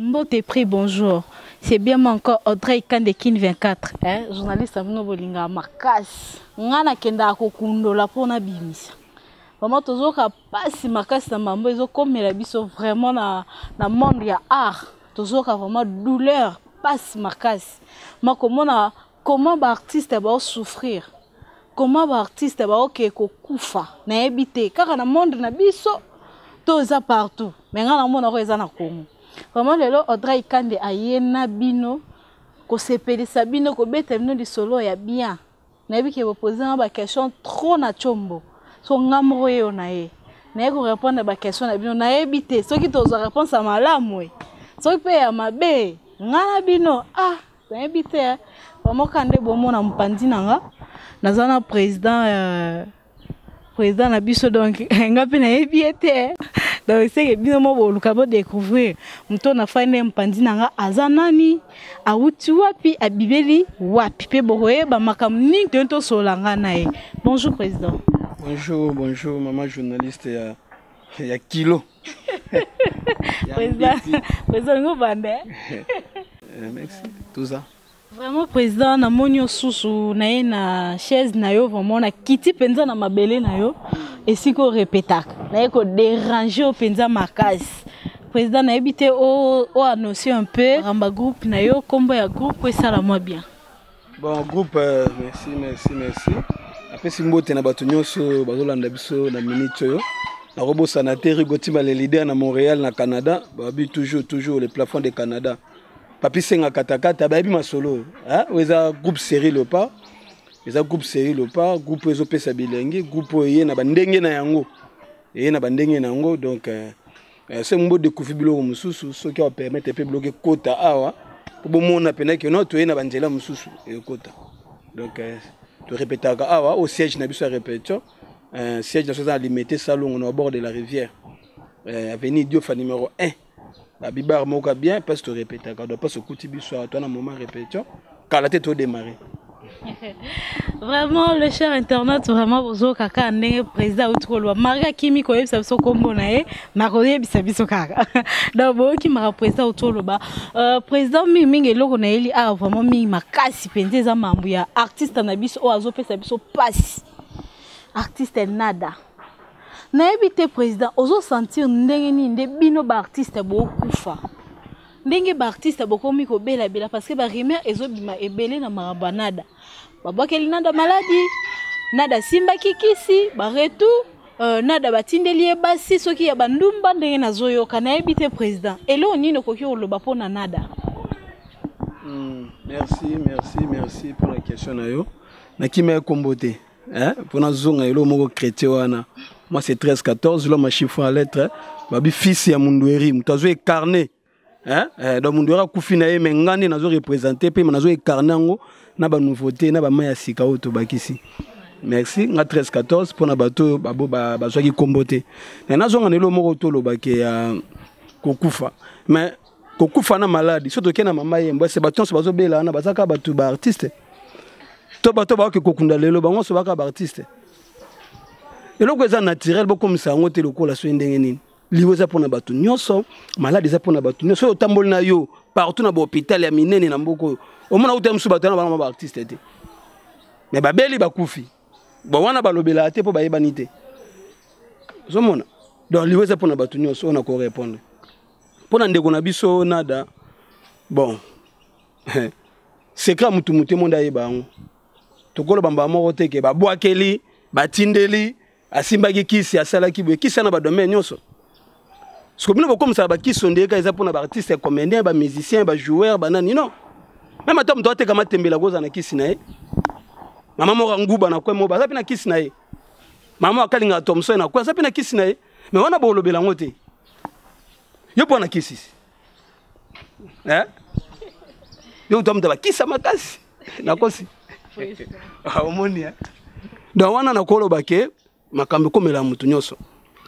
Mbote prix, bonjour. C'est bien moi encore Audrey Kandekin 24, journaliste à Bolinga Makas. Ngana kenda kokundo la pona bimisa. Vraiment toujours pas Makas na mambo ezo comme la biso vraiment na monde ya art. Toujours vraiment douleur, pas Makas. Ma comment ba artiste ba souffrir. Comment ba artiste ba OK ko kufa na ebité kaka na monde na biso toza partout. Mais ngana mona ko eza na Congo. Vraiment lelo Audrey Kande ayena bino ko sepelisa bino ko beta bino di solo ya bien. Na yebi ke poser ba question trop na chombo. So ngamro yo na ye. Na ye ko répondre ba question na bino na yebi te. Soki tozo réponse à malamu e. Soki pe ya mabe ngana bino na yebi te. Vraiment Kande bomo na mpandi nanga. Nazana président na biso donc ngapi na yebi ete. Donc c'est que bien moi le cabo découvrir mto na fane mpandi nanga azanani awuti wapi abibeli wapi pe boye ba makamni tento solanga nae. Bonjour président. Bonjour maman journaliste ya kilo. Président ngo bande. Merci tout ça. Vraiment président na monyo susu na na chaise na yo vraiment na kiti penza na mabele na yo et si ko répétaka na ko déranger au penza makasi président na habité o annoncer un peu ramba groupe na yo kombo ya groupe ça la moi bien bon groupe merci après simbote na bato nyonso bazolanda biso na minute yo na robo sanitaire gotima les leaders na Montréal na Canada babi toujours les plafonds de Canada. Papi senga katakata babi masolo weza groupe série Leopard eza groupe série Leopard groupe ezo pesa bilengi groupe yé na bandenge na yango donc c'est mbo de kufibilo mususu ce qui va permettre de bloquer quota awa pour bomona pena que non to yé na banjela mususu et quota donc to répétaka awa au siège na biso répétition siège na soza limité salon au bord de la rivière avenue Diofa numéro 1. La bibar moka bien parce que tu répètes quand doit pas se couper biso à toi un moment répétition quand la tête au démarrer. Vraiment le cher internaute vraiment bozo kaka ndenge président outrolo Maria Kimi ko yebisa biso kombo na ye na ko yebisa biso kaka. Donc bo ki mara président outrolo ba président mingi eloko na eli vraiment mingi makasi penze za mambu ya artiste na biso o azopesa biso passe. Artiste nada. Na ebité président ozo sentir ndenge ni nde bino ba artiste bo kufa ndenge ba artiste bo komi ko bela parce que ba rumeur ezo bima ebele na marabanada babakeli nada maladie nada simba kikisi ba retour nada batindeli basi soki ya bandumba ndenge nazoyoka na ebité président elo nino koki oloba pona nada. Merci pour la question na yo na kima kombote pour na zonga elo moko chrétien wana. Moi c'est 13-14, là ma chiffre en lettres, babi fils ya Mundweri, mutazo incarné. Donc Mundweri kufi na ye mengane nazo représenter pe nazo incarné ngo na ba nouveauté na ba maya sika oto bakisi. Merci, nga 13-14 pour na bato babo bazwa ki kombote. Na nazo nganelo moko tolo bake ya kokufa. Mais kokufa na maladie, surtout ke na mama ye mbwa se bato so bazo bela na bazaka bato ba artiste. To bato ba ke kokunda lelo bango so baka ba artiste. Et donc c'est naturel comme ça on te le cola so ndenge nini liwo za pona batu nyonso malade za pona batu nyonso otamboli na yo partout na hôpital ya minene na mboko omona utemsu batu na ba artiste te mais babeli bakufi bo wana balobela te po bayebani te zomona donc liwo za pona batu nyonso on a ko répondre pona ndeko na biso nada bon secret mutu monde ayeba ngo tokolo bamba moko te ke babwakeli batindeli asimbaki kisi asalaki boye kisi na ba domaine nyonso parce que bino comme ça ba kisi ondeka eza pona ba artiste comédien ba musicien ba joueur ba nani non même atom doit te kama tembela goza na kisi na ye mama mo nguba na kwa mo ba zapi na kisi na ye mama akalinga Thomson na kwa zapi na kisi na ye mais wana bo lobela ngote yo pona kisi yo tom ba kisa makasi na kosi omoni donc wana na kolo bake makambe komela mutu nyonso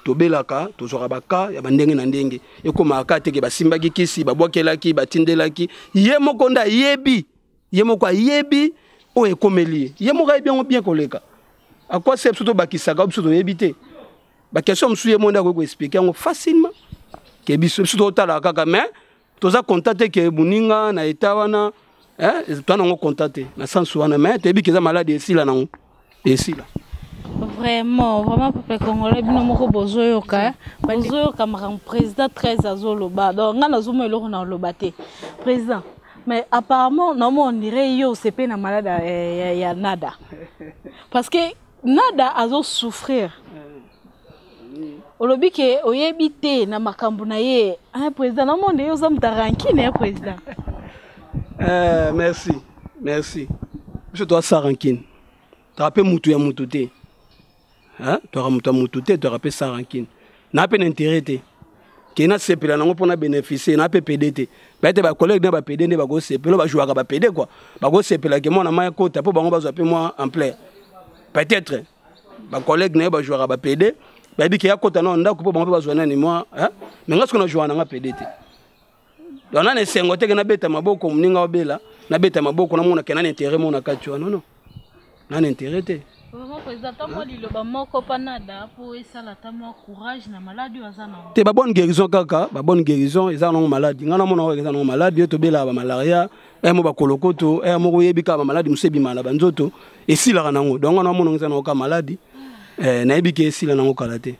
tobelaka tozora baka ya bandenge na ndenge ekomaka teke basimbaki kisi babwakelaki batindelaki ye moko nda yebi ye moko yebi o ekomeli ye moko yebi bien koleka akwa sep surtout bakisaka biso to yebite ba question msuye monde ko expliquer ngo facilement ke biso surtout tala kaka mais toza contacté que buninga na etawana toi nango contacté na sens wana mais tebi que za malade ici là nango ici là vraiment peuple congolais bino moko bozoyoka makambo président 13 azoloba donc nga nazomo eloko na oloba te président mais apparemment non on dirait yo c'est pas na malade ya nada parce que nada azo souffrir olobi ke oyebi te na makambo na ye président non on yo za mutarankine ya président merci je dois ça rancune tu rappelles mutu ya mutu te tu auras mutu te tu rappelles ça rancune na peine intérêt te qui na sepela nango pona bénéficier na PPD te ba te ba collègue na ba PD ne ba go sepela ba jouer ba PD quoi ba go sepela ke moi na ma ko ta po bango ba zo pe moi en plein peut-être ba collègue na ba jouer ba PD ba bi ke ya kota na ndako po bango ba zo na ni moi mais ngasko na jouer na PD te donc na sengo te ke na beta maboko mninga obela na beta maboko na mona ke na intérêt mona katwa non na intérêt te président moi liloba moko panada pour esala ta moi courage na maladie wazana te ba bonne guérison kaka ba bonne guérison eza na maladie ngana mona eza na maladie to bela ba malaria mo ba kolokoto mo yebi ka ba maladie musebi mala banzoto esila nango donc ngana mona eza na ka maladie na yebi ke esila nango kala te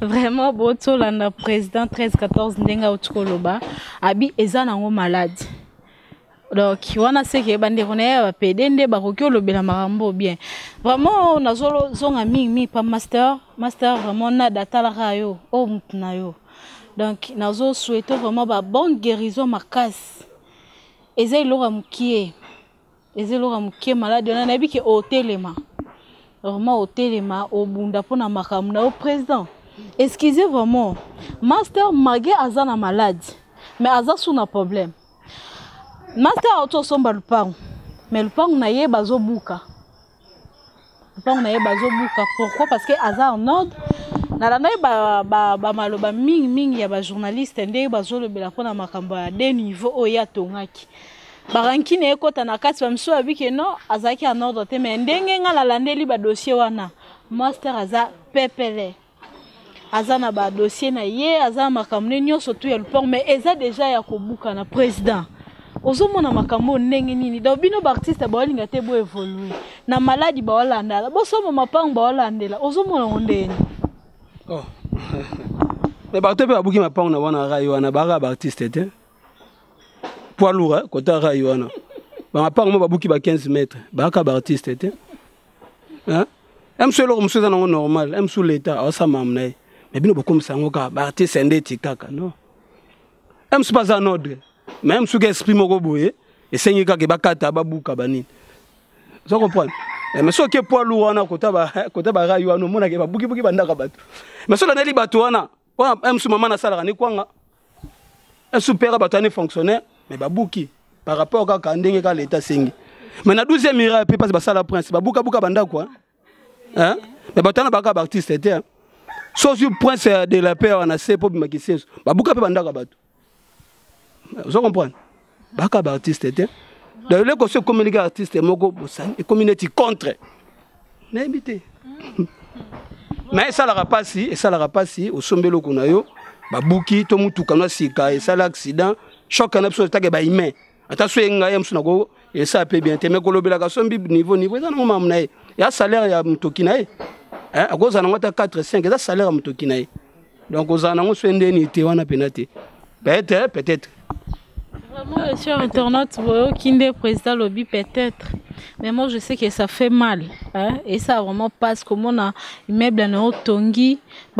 vraiment boto la président 13-14 ndenga utkoloba abi eza nango maladie. Donc, wana se ke bande kona ba pedende ba koki olobela marambo bien. Vraiment nazolo zonga mingi pa master vraiment na data la rayo o mutna yo. Donc nazo souhaiter vraiment ba bonne guérison makasi. Eza ilora mukie. Eza ilora mukie malade na nabi ke hotelema. Vraiment hotelema o bunda pona makamna au président. Excusez vraiment. Master magé azana malade. Mais aza sous na problème. Master auto somba lupango mais lupango na ye bazobuka pourquoi parce que hasard en ordre na la naye ba maloba mingi ya ba journaliste ndé bazolobela pona makambo ya de niveau oya tongaki baranki ne ekota na kati bamso abike no azaki en ordre te mais ndenge nga la landeli ba dossier wana master aza pepele azana ba dossier na ye azana makambo nyonso tu ya lupango mais eza déjà ya kobuka na président. Ozomona makambo ndenge nini donc bino ba artiste ba linga te bo évoluer na maladie ba wala ndala bo somo mapango ba wala ndela ozomona ondeni mais ba te pe abuki mapango na wana rayo wana ba artiste te poids lourd kota rayo wana ba mapango mo babuki ba 15 mètres ba artiste te seul monsieur za nango normal sous l'état asa mamna mais bino bokom sango ka ba artiste ndeti kaka non c'est pas un ordre. Même si l'esprit moko boye et seigneur ka ke bakata babuka banini vous comprenez mais so ke poids lourd wana kota ba rayo wana mona ke babuki bandaka bato mais so la neli bato wana même si maman na sala ni kwanga un super bato ne fonctionnaire mais babuki par rapport ka ndenge ka l'état sengi mais na 12e miracle pe passe ba sala prince babuka bandaka quoi mais bato na baka artiste était so sur prince de la paix on a c'est pour makisi babuka pe bandaka bato. Vous comprenez? Baka artiste était. Dans le conseil communiqué artiste moko et communauté contre. N'habité. Mais ça la pas si au sombelo kunayo babuki to mutu kana sika et ça l'accident choc en absolu take ba humain. Attention nga yam sunago et ça peut bien te mais kolobela ka sombi niveau ça no mamna e. Ya salaire ya mutoki na e. A cause na ngata 4 5 ça salaire ya mutoki na e. Donc ozana ngo swende ni te wana penate. Peut-être. Vraiment, le cher internaute, Kinde président lobby peut-être. Mais moi, je sais que ça fait mal. Et ça vraiment passe comme on a immeuble à Tongi,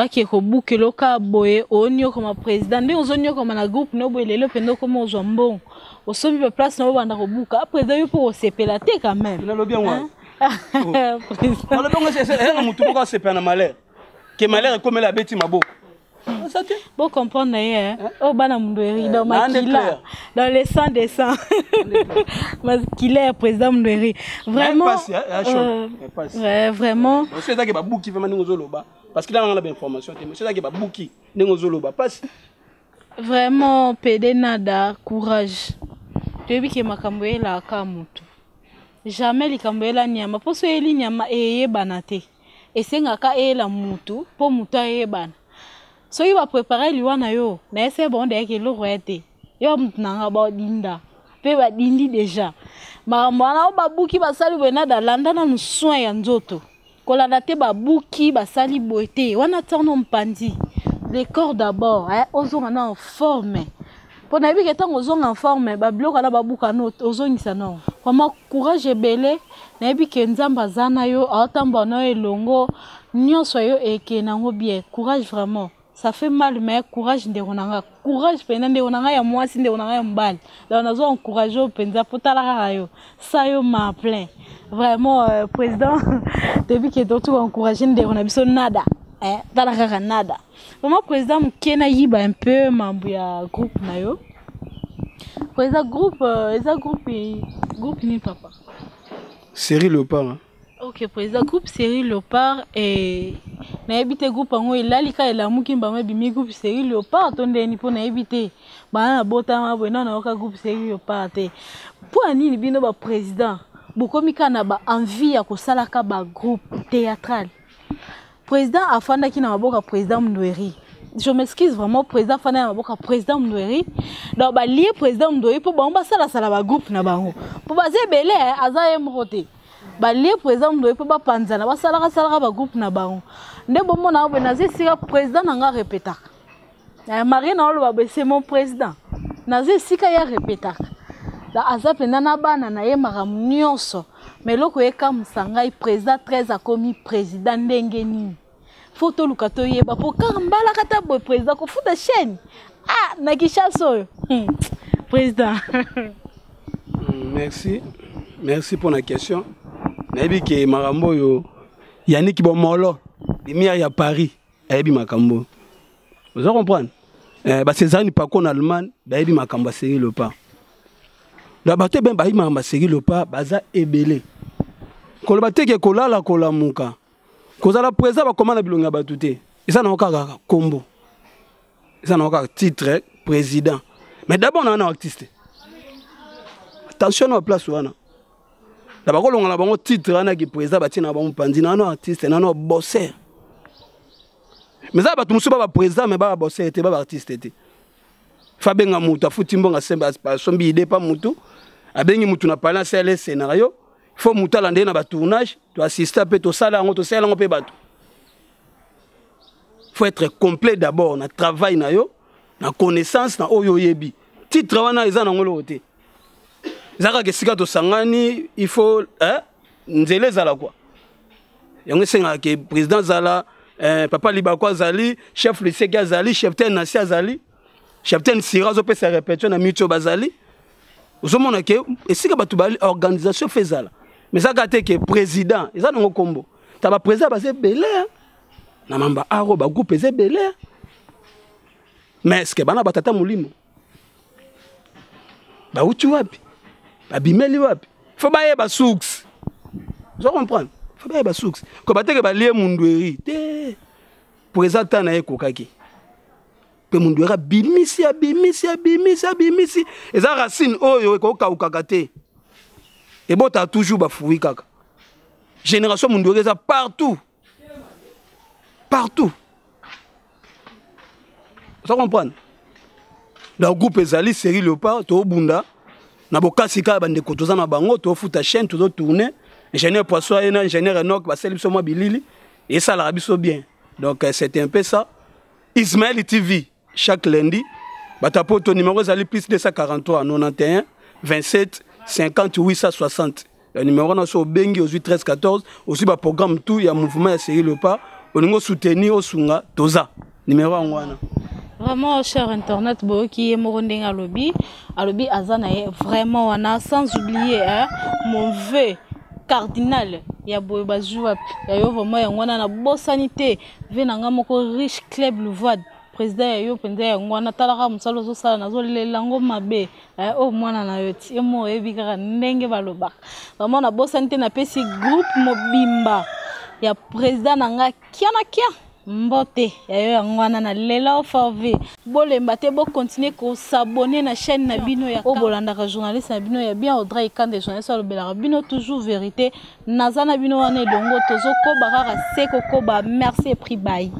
qui bouke loka boye, onyo comme président, mais on onyo comme un groupe, no boye le pendo comme on jambon. Au sommet de place, no banda robuka. Après, d'ailleurs, pour se pélater quand même. Il a le bien, moi. On a donc c'est un mouton qui s'est peint à malheur. Que malheur est comme la bête mabo. Bon comprendre d'ailleurs au bana Mundweri dans Makila dans les 100 des 100 Makila président Mundweri vraiment ouais vraiment monsieur ça qui va bouki vraiment ngozoloba parce qu'il a la bonne information monsieur ça qui va bouki ngozoloba passe vraiment PD nada courage debi ke makambo ela ka mutu jamais likambo ela nyama poso eli nyama eye banate esenga ka ela mutu po mutu eye bana. So il va préparer liwana yo. Na ese bon de ke lo roete. Yo mtnanga ba dinda. Pe ba dindi déjà. Mwana babuki basali bena da landa na soin ya nzoto. Kolanda te babuki basali boete. Wana tourno mpandi. Les corps d'abord, ozonga na en forme. Pour nabi que tant ozonga en forme, ba bloka na babuka no ozongisa no. Vraiment courage ebele, nabi que nzamba zana yo, atamba no elongo, nyonso yo eke nango bien. Courage vraiment. Ça fait mal mais courage nderonanga. Courage pena nderonanga ya mwasi nderonanga ya mbali. Là on a besoin encourager penza potala yo. Ça yo m'a plein. Vraiment président depuis que tout encourager nderona biso nada. Dans la Canada. Vraiment, président Mkena yiba un peu membre ya groupe na yo. Président groupe ni papa. Série Léopard. Hein? Ok, président groupe série Léopard et na habité groupe ngo ilalika ela mukimba mabimi groupe série Léopard tonde ni po na habité. Ba na bota ma bona na oka groupe série Léopard te. Pour ani bino ba président. Bokomika na ba envie ya ko salaka ba groupe théâtral. Président afanda qui na maboka président Mndweri. Je m'excuse vraiment président afanda na maboka président Mndweri. Donc ba lié président Mndweri pour ba sala ba groupe na bango. Pour ba zebele azaye mrote. Ba lié président Mndweri pour ba panzana ba sala ba groupe na bango. Nde bomo na ba nazi sika président nga répéta. Marie na lo ba c'est mon président. Nazi sika ya répéta. Da azape na bana na ye maramu nyonso. Mais loko eka msangai président 13 a commis président ndengeni. Photo lukato yeba po kambala kata boy président ko futa chaîne. Ah na kishaso. Président. Merci pour la question. Nabi ke makambo yo Yannick Bomolo, lumière ya Paris, ayebi makambo. Vous comprenez? Ba César ni pas qu'on allemand, ayebi makambo série le pas. La bateau ben ba ima masegi lopa baza ebele. Ko la bateau ke kolala kola muka. Ko za la président ba komana bilonga batute. Isa na okaka kombo. Isa na okaka titre président. Mais d'abord on a un artiste. Attention à place wana. La ba kolonga la bango titre wana ki président ba tina ba mpandi na no artiste na no bosseur. Mais ça ba tumuso ba président mais ba bosseur était ba artiste était. Fabenga mutu afuti mbonga semba sombi ide pa mutu abengi mutu na parler c'est scénario il faut mutu alande na ba tournage to assister pe to sala ngo to sala ngo pe bato faut être complet d'abord na travail na yo na connaissance na oyo yebi titre wana eza na ngolo te zaka ke sika to sangani il faut nzele zala quoi yango senga ke président zala papa libakwa zali chef lycée zali chef ten nation zali Chapten Sirazo peut se répéter na Micho Bazali. Vous avez que et si que bali organisation faisala. Mais ça gâté que président, ils ont un combo. Tu as président basé belé. Na mamba aro ba groupe basé belé. Mais est-ce que bana batata mulimo? Ba utu wapi? Ba bimeli wapi? Faut ba yeba soux. Vous comprenez? Faut ba yeba soux. Ko bateke ba lié Mndweri. Président na ekokaki. Mundwera bimisi et ça racine oyo ko kaukakate et bota toujours ba foui kaka génération Mundwera partout ça comprendre le groupe ezali série Léopard to bunda na bokasika bande kotoza na bango to futa chaîne to tourner ingénieur Poisson et ingénieur Enoch ba seli biso mo bilili et ça la biso bien donc c'était un peu ça Ismaël TV chaque lundi, batapoto numéro est plus 243 91 27 50 860. Le numéro est au Bengi au 13 14. Aussi, le programme tout, il y a un mouvement à série le pas. On a soutenu au Sunga Toza. Numéro 1. Vraiment, cher Internet, qui est Moronding à lobby Azana, vraiment, on a sans oublier mon vœu cardinal. Il y a Boyabazouap, il y a vraiment une bonne sanité. Venanga moko riche club le void. Président yo pende ngwana talaka musalo zo sala nazo lelango mabe o mwana na yo ti mo ebika ndenge baloba vraiment na bosante na pesi groupe mobimba ya président nanga kiana kia mbote ya ngwana na lela ofave bolemba te bo continuer ko s'abonner na chaîne na bino ya o bolanda ka journaliste na bino ya bien Audrey Kande journaliste le bela bino toujours vérité nazana bino wana dongo tozo ko bakaka seko ko ba merci et prix bye.